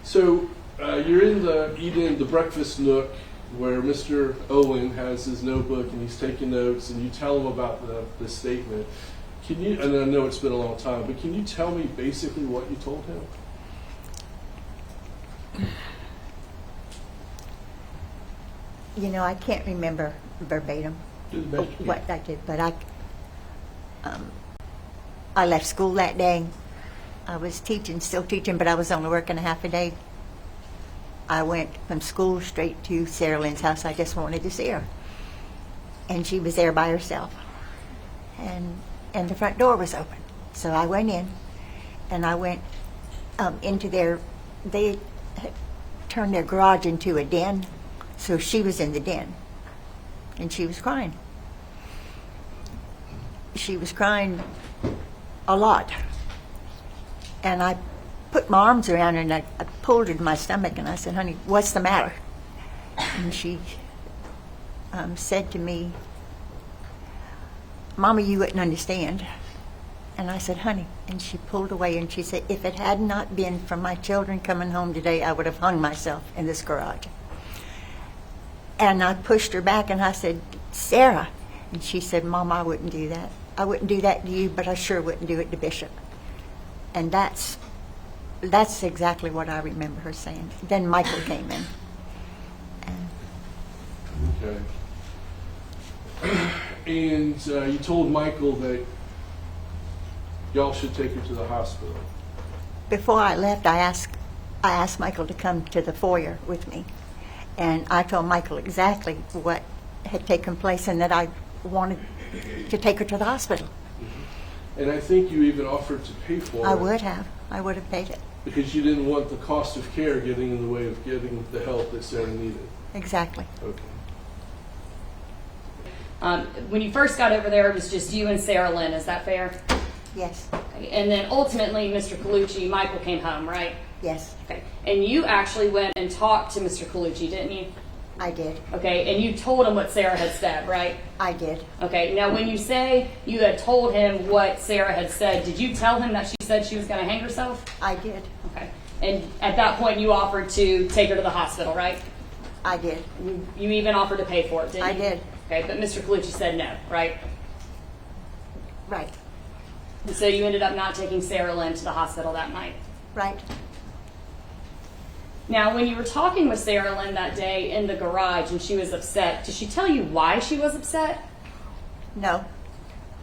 So you're in the breakfast nook where Mr. Owen has his notebook and he's taking notes, and you tell him about the statement. Can you? And I know it's been a long time, but can you tell me basically what you told him? You know, I can't remember verbatim what I did, but I left school that day. I was teaching, still teaching, but I was only working a half a day. I went from school straight to Sarah Lynn's house. I just wanted to see her. And she was there by herself. And the front door was open. So I went in, and I went into they had turned their garage into a den. So she was in the den, and she was crying. She was crying a lot. And I put my arms around her, and I pulled her to my stomach, and I said, "Honey, what's the matter?" And she said to me, "Mama, you wouldn't understand." And I said, "Honey," and she pulled away, and she said, "If it had not been for my children coming home today, I would have hung myself in this garage." And I pushed her back, and I said, "Sarah." And she said, "Mama, I wouldn't do that. I wouldn't do that to you, but I sure wouldn't do it to Bishop." And that's exactly what I remember her saying. Then Michael came in. Okay. And you told Michael that y'all should take her to the hospital. Before I left, I asked Michael to come to the foyer with me. And I told Michael exactly what had taken place and that I wanted to take her to the hospital. Mm-hmm. And I think you even offered to pay for it. I would have. I would have paid it. Because you didn't want the cost of care getting in the way of getting the help that Sarah needed. Exactly. Okay. When you first got over there, it was just you and Sarah Lynn. Is that fair? Yes. Okay. And then ultimately, Mr. Colucci, Michael came home, right? Yes. Okay. And you actually went and talked to Mr. Colucci, didn't you? I did. Okay. And you told him what Sarah had said, right? I did. Okay. Now, when you say you had told him what Sarah had said, did you tell him that she said she was going to hang herself? I did. Okay. And at that point, you offered to take her to the hospital, right? I did. You even offered to pay for it, didn't you? I did. Okay. But Mr. Colucci said no, right? Right. So you ended up not taking Sarah Lynn to the hospital that night. Right. Now, when you were talking with Sarah Lynn that day in the garage and she was upset, did she tell you why she was upset? No.